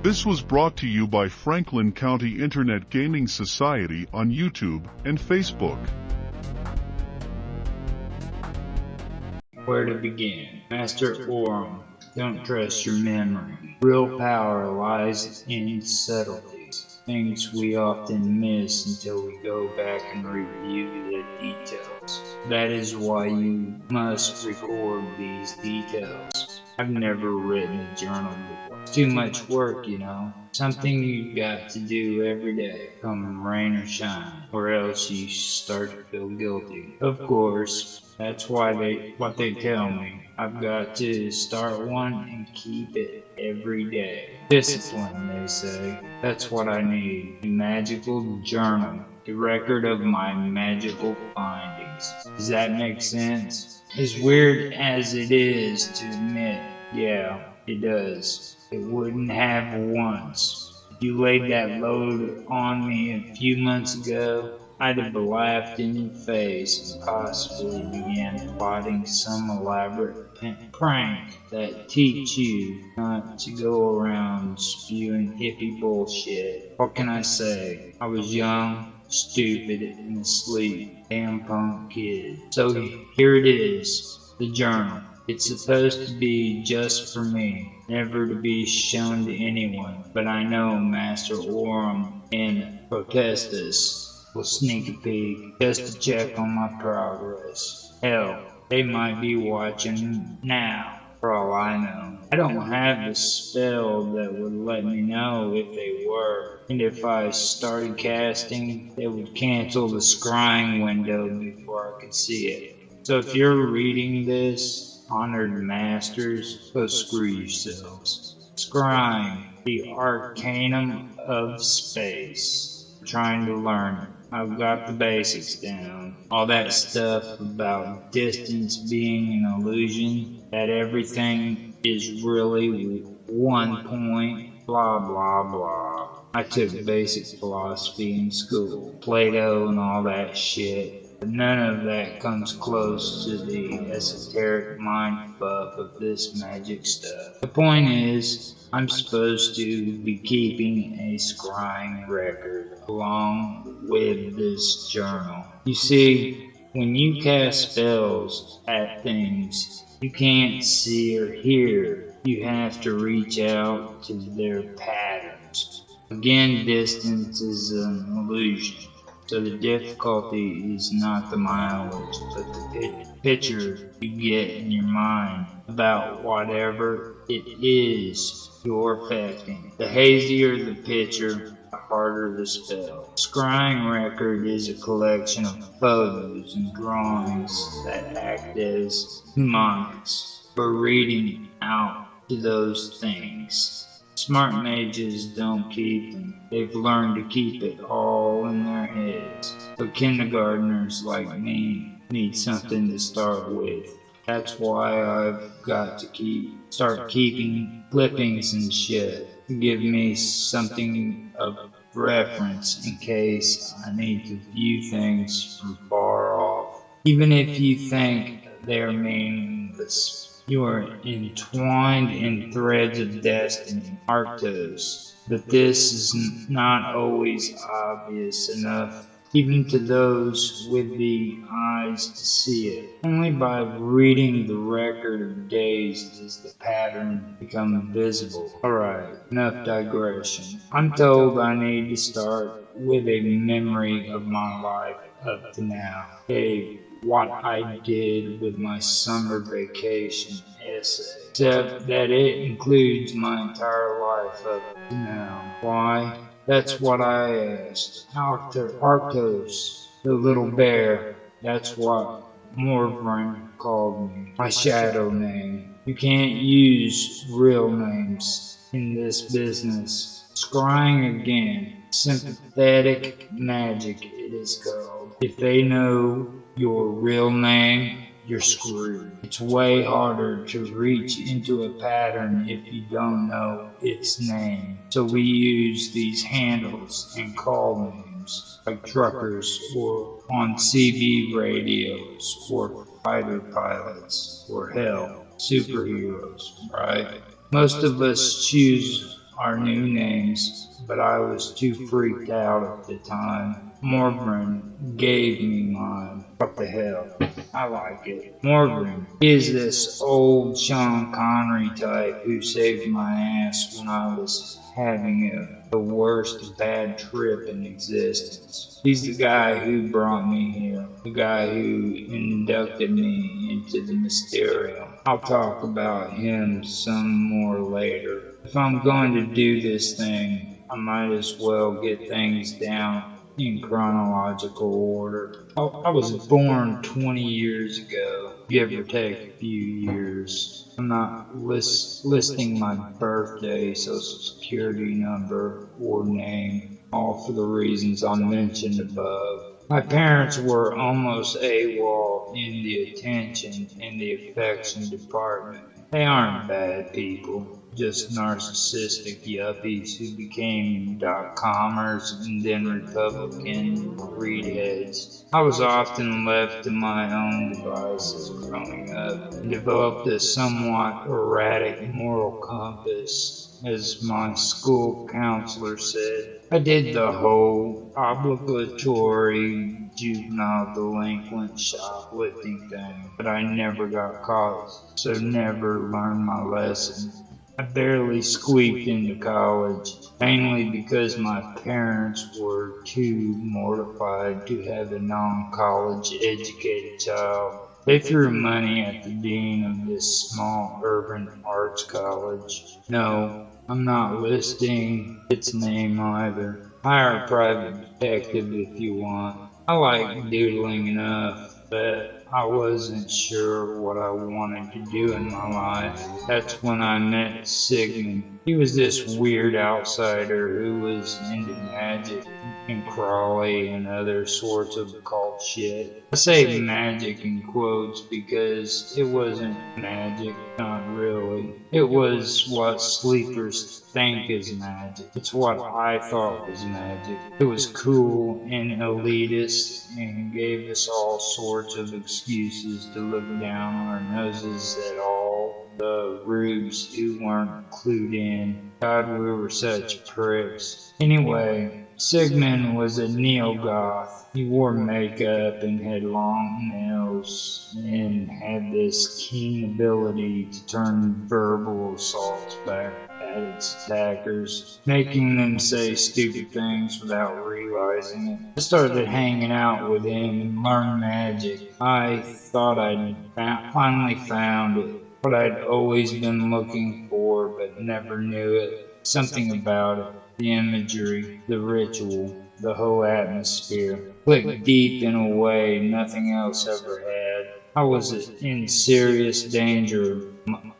This was brought to you by Franklin County Internet Gaming Society on YouTube and Facebook. Where to begin? Master Orum, don't trust your memory. Real power lies in subtleties, things we often miss until we go back and review the details. That is why you must record these details. I've never written a journal before. It's too much work, you know. Something you've got to do every day, come rain or shine, or else you start to feel guilty. Of course, that's what they tell me. I've got to start one and keep it every day. Discipline, they say. That's what I need. A magical journal. A record of my magical findings. Does that make sense? As weird as it is to admit, yeah, it does. It wouldn't have once. If you laid that load on me a few months ago, I'd have laughed in your face and possibly began plotting some elaborate prank that teach you not to go around spewing hippie bullshit. What can I say? I was young, stupid, and asleep. Damn punk kid. So here it is, the journal. It's supposed to be just for me, never to be shown to anyone, but I know Master Orum and Protestus will sneak a peek just to check on my progress. Hell, they might be watching now, for all I know. I don't have the spell that would let me know if they were, and if I started casting, they would cancel the scrying window before I could see it. So if you're reading this, honored masters, go screw yourselves. Scrying, the arcanum of space. I'm trying to learn it. I've got the basics down. All that stuff about distance being an illusion, that everything is really one point, blah blah blah. I took basic philosophy in school, Plato and all that shit. But none of that comes close to the esoteric mindfuck of this magic stuff. The point is, I'm supposed to be keeping a scrying record along with this journal. You see, when you cast spells at things you can't see or hear, you have to reach out to their patterns. Again, distance is an illusion. So the difficulty is not the mileage, but the picture you get in your mind about whatever it is you're affecting. The hazier the picture, the harder the spell. Scrying record is a collection of photos and drawings that act as mnemonics for reading out to those things. Smart mages don't keep them. They've learned to keep it all in their heads. But kindergartners like me need something to start with. That's why I've got to start keeping clippings and shit to give me something of reference in case I need to view things from far off. Even if you think they're meaningless, you are entwined in threads of destiny, Arctos, but this is not always obvious enough, even to those with the eyes to see it. Only by reading the record of days does the pattern become visible. Alright, enough digression. I'm told I need to start with a memory of my life up to now. What I did with my summer vacation essay, except that it includes my entire life up to now. Why? That's what I asked. Arctos, the little bear, that's what Morvran called me. My shadow name. You can't use real names in this business. Scrying again. Sympathetic magic it is called. If they know your real name, you're screwed. It's way harder to reach into a pattern if you don't know its name. So we use these handles and call names, like truckers or on CB radios or fighter pilots or hell, superheroes, right? Most of us choose our new names, but I was too freaked out at the time. Morgan gave me mine. What the hell? I like it. Morgan is this old Sean Connery type who saved my ass when I was having the worst bad trip in existence. He's the guy who brought me here, the guy who inducted me into the Mysterium. I'll talk about him some more later. If I'm going to do this thing, I might as well get things down in chronological order. I was born 20 years ago, give or take a few years. I'm not listing my birthday, social security number, or name, all for the reasons I mentioned above. My parents were almost AWOL in the attention and the affection department. They aren't bad people, just narcissistic yuppies who became .commers and then Republican readheads. I was often left to my own devices growing up and developed a somewhat erratic moral compass, as my school counselor said. I did the whole obligatory juvenile delinquent shoplifting thing, but I never got caught, so never learned my lesson. I barely squeaked into college, mainly because my parents were too mortified to have a non-college educated child. They threw money at the dean of this small urban arts college. No, I'm not listing its name either. Hire a private detective if you want. I like doodling enough, but I wasn't sure what I wanted to do in my life. That's when I met Sigmund. He was this weird outsider who was into magic and Crawley and other sorts of occult shit. I say magic in quotes because it wasn't magic, not really. It was what sleepers think is magic. It's what I thought was magic. It was cool and elitist and gave us all sorts of excuses to look down our noses at all the rubes who weren't clued in. God, we were such pricks. Anyway, Sigmund was a neo-goth. He wore makeup and had long nails and had this keen ability to turn verbal assaults back at its attackers, making them say stupid things without realizing it. I started hanging out with him and learned magic. I thought I'd finally found it, what I'd always been looking for but never knew it. Something about it. The imagery, the ritual, the whole atmosphere, clicked deep in a way nothing else ever had. I was in serious danger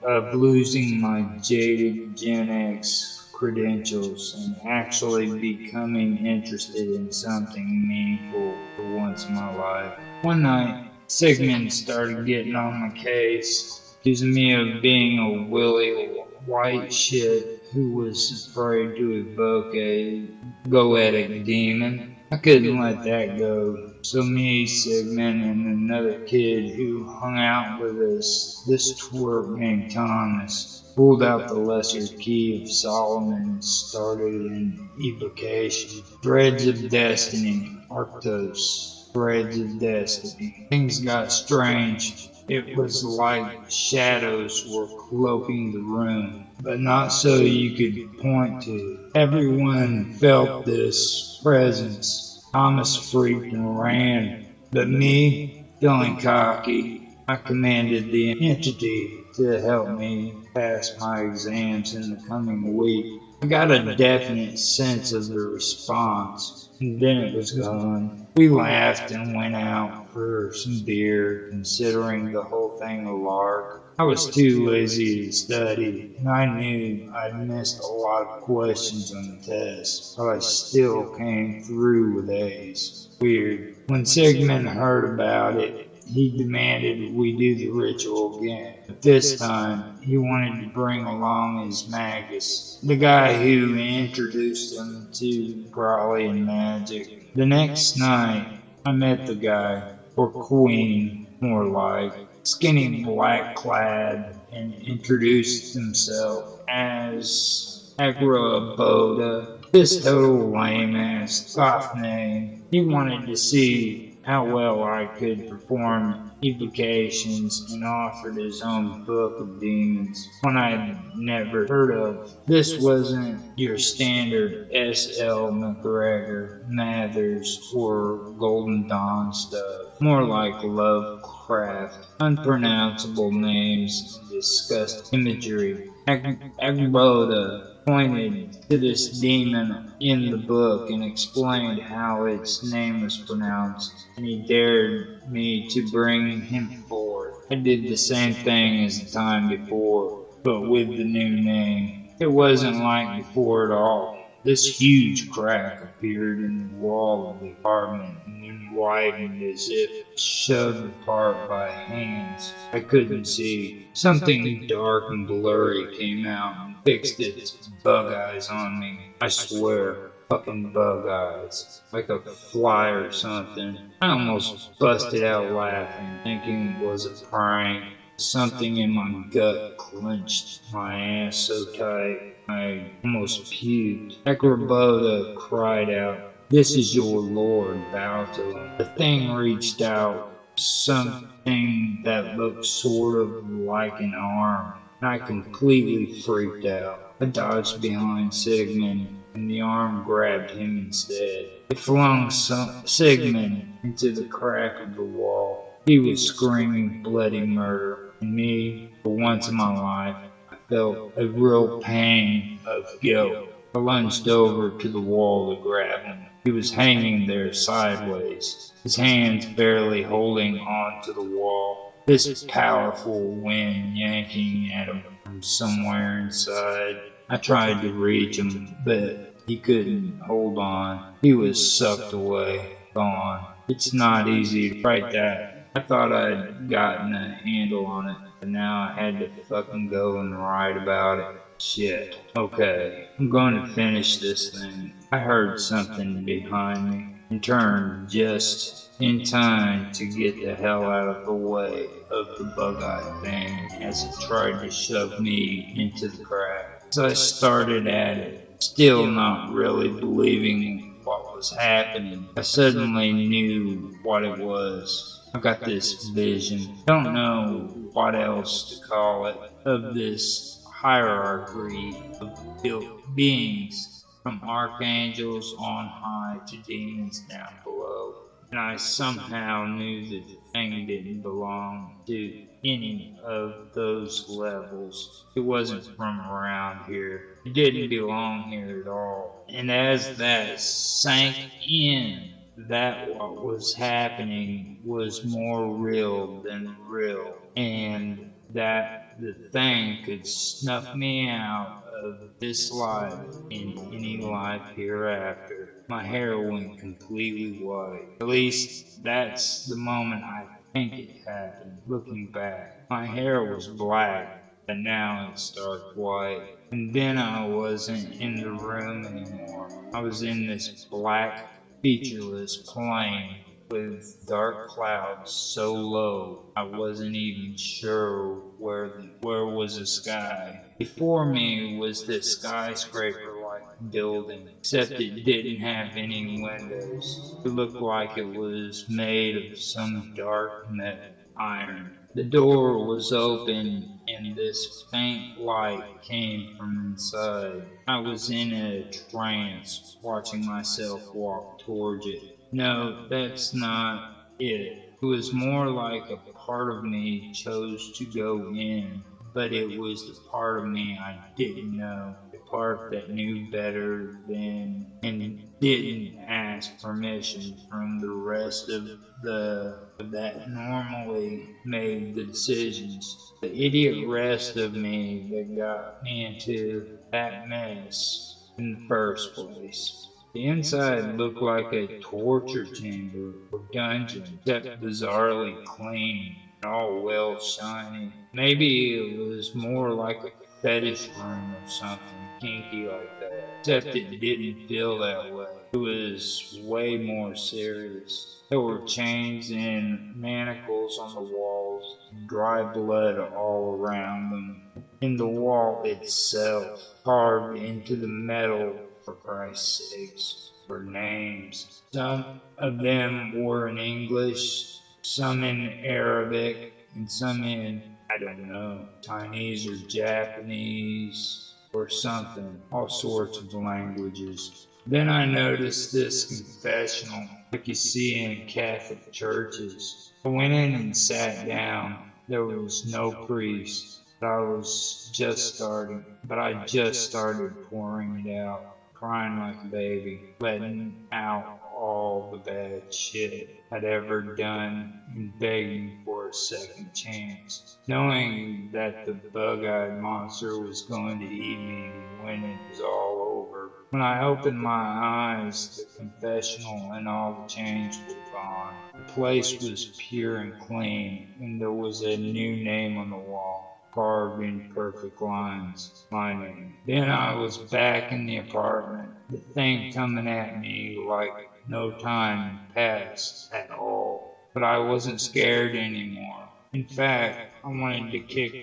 of losing my jaded Gen X credentials and actually becoming interested in something meaningful for once in my life. One night, Sigmund started getting on my case, accusing me of being a willy white shit who was afraid to evoke a goetic demon. I couldn't let that go. So me, Sigmund, and another kid who hung out with us, this twerp named Thomas, pulled out the lesser key of Solomon and started an evocation. Threads of Destiny, Arctos, Threads of Destiny. Things got strange. It was like shadows were cloaking the room, but not so you could point to. Everyone felt this presence. Thomas freaked and ran, but me, feeling cocky, I commanded the entity to help me pass my exams in the coming week. I got a definite sense of the response, and then it was gone. We laughed and went out for some beer, considering the whole thing a lark. I was too lazy to study, and I knew I'd missed a lot of questions on the test, but I still came through with A's. Weird. When Sigmund heard about it, he demanded we do the ritual again. But this time, he wanted to bring along his magus, the guy who introduced him to Crawley and magic. The next night, I met the guy, or queen, more like, skinny black clad, and introduced himself as Agraboda. This total lame-ass soft name. He wanted to see how well I could perform evocations and offered his own book of demons, one I'd never heard of. This wasn't your standard S.L. McGregor, Mathers, or Golden Dawn stuff. More like Lovecraft, unpronounceable names and disgusting imagery. Agbroda pointed to this demon in the book and explained how its name was pronounced, and he dared me to bring him forth. I did the same thing as the time before, but with the new name. It wasn't like before at all. This huge crack appeared in the wall of the apartment and then widened as if shoved apart by hands I couldn't see. Something dark and blurry came out and fixed its bug eyes on me. I swear, fucking bug eyes. Like a fly or something. I almost busted out laughing, thinking it was a prank. Something in my gut clenched my ass so tight I almost puked. Akraboda cried out, "This is your lord, bow to him." The thing reached out, something that looked sort of like an arm, and I completely freaked out. I dodged behind Sigmund, and the arm grabbed him instead. It flung Sigmund into the crack of the wall. He was screaming bloody murder, and me, for once in my life, I felt a real pang of guilt. I lunged over to the wall to grab him. He was hanging there sideways, his hands barely holding on to the wall. This powerful wind yanking at him from somewhere inside. I tried to reach him, but he couldn't hold on. He was sucked away, gone. It's not easy to write that. I thought I'd gotten a handle on it, but now I had to fucking go and write about it. Shit. Okay, I'm going to finish this thing. I heard something behind me and turned just in time to get the hell out of the way of the bug-eyed thing as it tried to shove me into the crack. As I started at it, still not really believing what was happening, I suddenly knew what it was. I got this vision, don't know what else to call it, of this hierarchy of built beings, from archangels on high to demons down below. And I somehow knew that the thing didn't belong to any of those levels. It wasn't from around here. It didn't belong here at all. And as that sank in, that what was happening was more real than real, and that the thing could snuff me out of this life and any life hereafter. My hair went completely white. At least that's the moment I think it happened. Looking back, my hair was black, but now it's dark white. And then I wasn't in the room anymore. I was in this black, featureless plain with dark clouds so low I wasn't even sure where was the sky. Before me was this skyscraper-like building, except it didn't have any windows. It looked like it was made of some dark metal iron. The door was open and this faint light came from inside. I was in a trance, watching myself walk towards it. No, that's not it. It was more like a part of me chose to go in, but it was the part of me I didn't know, the part that knew better than and didn't ask permission from the rest of that normally made the decisions. The idiot rest of me that got me into that mess in the first place. The inside looked like a torture chamber or dungeon, except bizarrely clean and all well shiny. Maybe it was more like a fetish room or something kinky like that, except it didn't feel that way. It was way more serious. There were chains and manacles on the walls, dry blood all around them. in the wall itself, carved into the metal, for Christ's sakes, were names. Some of them were in English, some in Arabic, and some in, I don't know, Chinese or Japanese or something, all sorts of languages. Then I noticed this confessional, like you see in Catholic churches. I went in and sat down. There was no priest, but I just started pouring it out, crying like a baby, letting out all the bad shit I'd ever done and begging for a second chance, knowing that the bug-eyed monster was going to eat me when it was all over. When I opened my eyes, the confessional and all the change was gone. The place was pure and clean, and there was a new name on the wall, carved in perfect lines, my name. Then I was back in the apartment, the thing coming at me like no time passed at all. But I wasn't scared anymore. In fact, I wanted to kick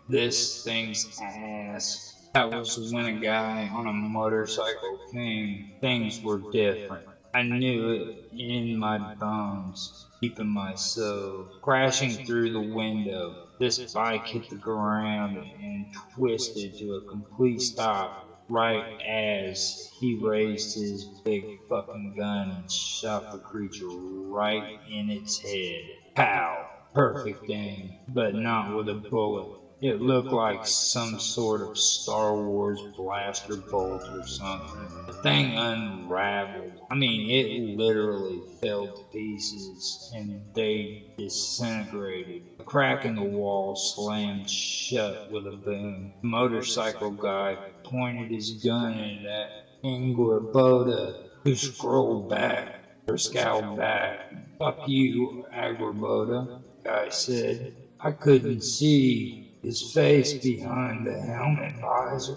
this thing's ass. That was when a guy on a motorcycle came. Things were different. I knew it in my bones, deep in my soul. Crashing through the window, this bike hit the ground and twisted to a complete stop right as he raised his big fucking gun and shot the creature right in its head. Pow! Perfect aim, but not with a bullet. It looked like some sort of Star Wars blaster bolt or something. The thing unraveled. I mean, it literally fell to pieces and they disintegrated. A crack in the wall slammed shut with a boom. The motorcycle guy pointed his gun at Angraboda, who scrolled back, or scowled back. "Fuck you, Angraboda," the guy said. I couldn't see his face behind the helmet visor.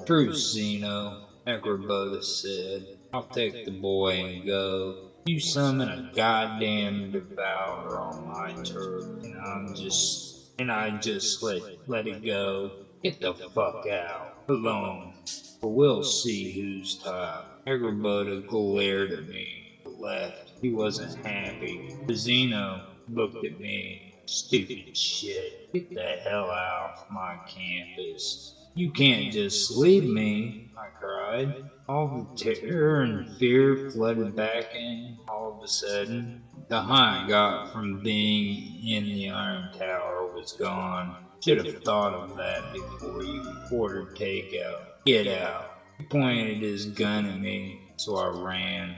"True, Zeno," Angraboda said. "I'll take the boy and go. You summon a goddamn devourer on my turf, and I just let it go. Get the fuck out. Alone. Or we'll see who's top." Angraboda glared at me, left. He wasn't happy. Zeno looked at me. "Stupid shit. Get the hell out of my campus. You can't just leave me," I cried. All the terror and fear flooded back in all of a sudden. The high I got from being in the Iron Tower was gone. Should have thought of that before you ordered takeout. "Get out." He pointed his gun at me, so I ran.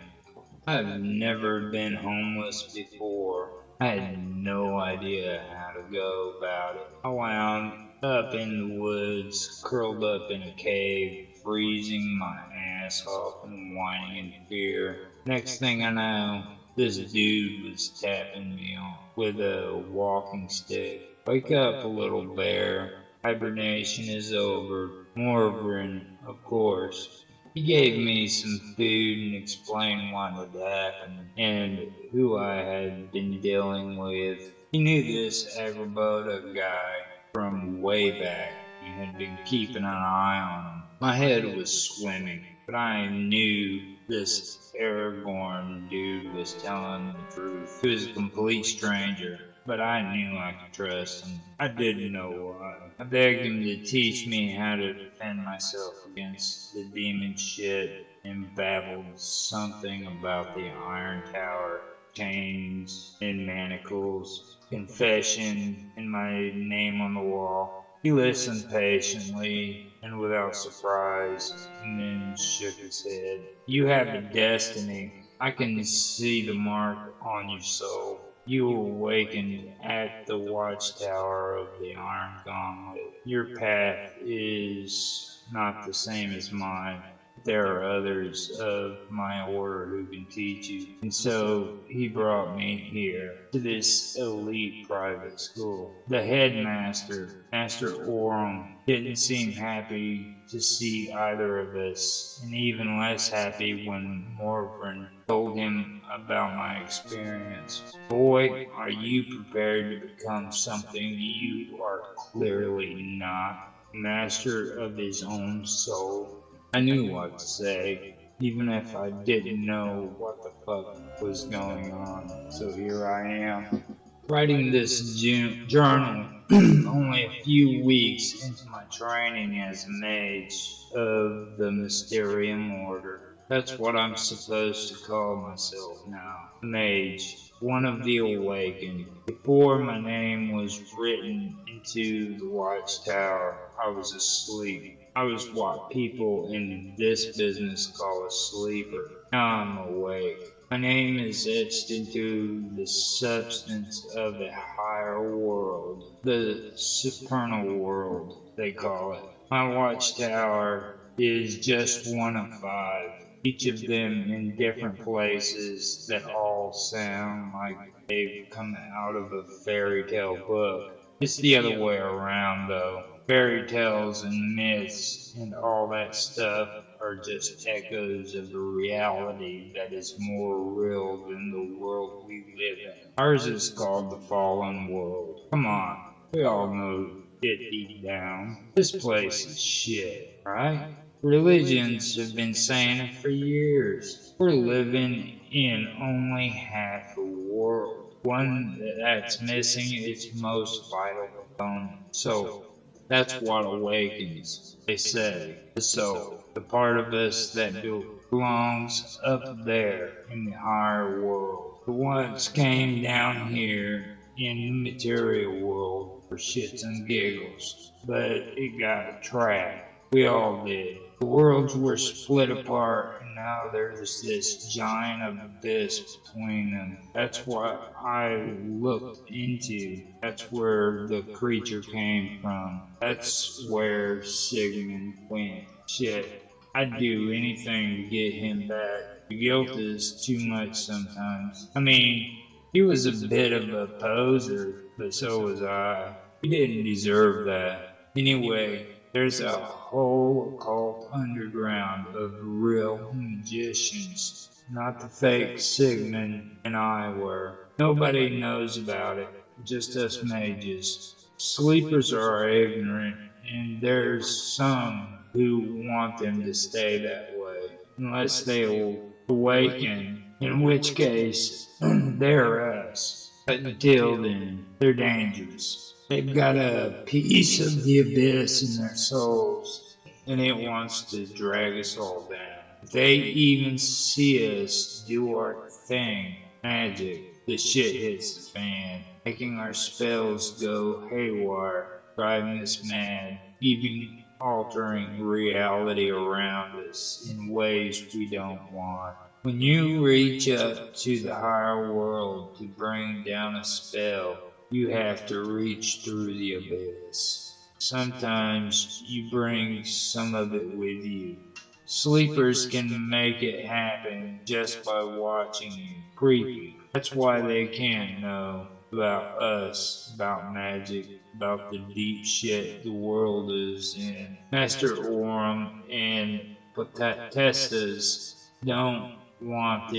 I've never been homeless before. I had no idea how to go about it. I wound up in the woods, curled up in a cave, freezing my ass off and whining in fear. Next thing I know, this dude was tapping me on with a walking stick. "Wake up, little bear. Hibernation is over. Morvrin, of course." He gave me some food and explained what had happened and who I had been dealing with. He knew this Angraboda guy from way back and had been keeping an eye on him. My head was swimming, but I knew this Aragorn dude was telling the truth. He was a complete stranger, but I knew I could trust him. I didn't know why. I begged him to teach me how to defend myself against the demon shit and babbled something about the Iron Tower, chains and manacles, confession, and my name on the wall. He listened patiently and without surprise, and then shook his head. "You have a destiny. I can see the mark on your soul. You awakened at the watchtower of the Iron Gauntlet. Your path is not the same as mine. There are others of my order who can teach you. And so he brought me here to this elite private school. The headmaster, Master Oram, didn't seem happy to see either of us, and even less happy when Morven told him about my experience. Boy, are you prepared to become something you are clearly not, master of his own soul. I knew what to say, even if I didn't know what the fuck was going on. So here I am, writing this journal only a few weeks into my training as a mage of the Mysterium Order. That's what I'm supposed to call myself now. Mage, one of the awakened. Before my name was written into the watchtower, I was asleep. I was what people in this business call a sleeper. Now I'm awake. My name is etched into the substance of a higher world, the supernal world, they call it. My watchtower is just one of 5, each of them in different places that all sound like they've come out of a fairy tale book. It's the other way around, though. Fairy tales and myths and all that stuff are just echoes of a reality that is more real than the world we live in. Ours is called the fallen world. Come on, we all know it deep down. This place is shit, right? Religions have been saying it for years. We're living in only half a world, one that's missing its most vital component. So, that's what awakens, they say, the soul, the part of us that belongs up there in the higher world. The ones came down here in the material world for shits and giggles, but it got trapped. We all did. The worlds were split apart, and now there's this giant abyss between them. That's what I looked into. That's where the creature came from. That's where Sigmund went. Shit, I'd do anything to get him back. The guilt is too much sometimes. I mean, he was a bit of a poser, but so was I. He didn't deserve that. Anyway, there's a whole occult underground of real magicians, not the fake Sigmund and I were. Nobody knows about it, just us mages. Sleepers are ignorant, and there's some who want them to stay that way, unless they will awaken, in which case, they're us. But until then, they're dangerous. They've got a piece of the abyss in their souls, and it wants to drag us all down. If they even see us do our thing, magic, the shit hits the fan, making our spells go haywire, driving us mad, even altering reality around us in ways we don't want. When you reach up to the higher world to bring down a spell, you have to reach through the abyss. Sometimes you bring some of it with you. Sleepers can make it happen just by watching you. Creepy. That's why they can't know about us, about magic, about the deep shit the world is in. Master Orm and Potestas don't want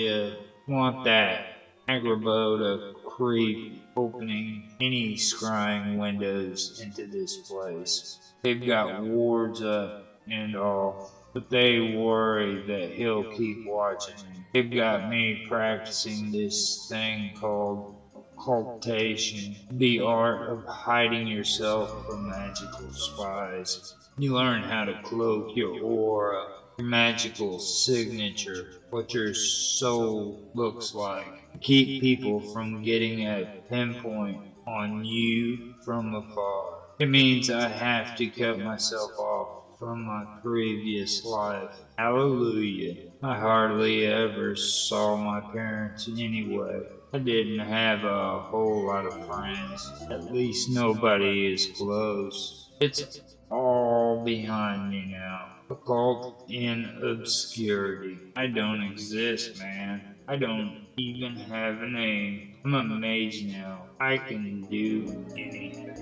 that Agrabah to creep opening any scrying windows into this place. They've got wards up and all, but they worry that he'll keep watching me. They've got me practicing this thing called occultation, the art of hiding yourself from magical spies. You learn how to cloak your aura, your magical signature, what your soul looks like. Keep people from getting a pinpoint on you from afar. It means I have to cut myself off from my previous life. Hallelujah. I hardly ever saw my parents anyway. I didn't have a whole lot of friends. At least nobody is close. It's all behind me now. Occult in obscurity. I don't exist, man. I don't even have a name. I'm a mage now. I can do anything.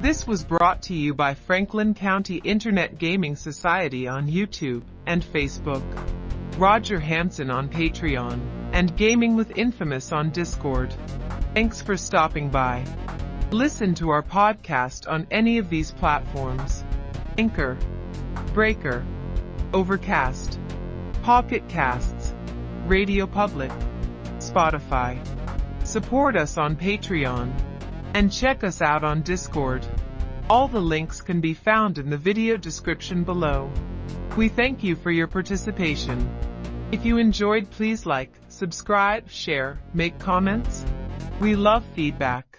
This was brought to you by Franklin County Internet Gaming Society on YouTube and Facebook, Roger Hanson on Patreon, and Gaming with Infamous on Discord. Thanks for stopping by. Listen to our podcast on any of these platforms: Anchor, Breaker, Overcast, Pocket Casts, RadioPublic, Spotify. Support us on Patreon, and check us out on Discord. All the links can be found in the video description below. We thank you for your participation. If you enjoyed, please like, subscribe, share, make comments. We love feedback.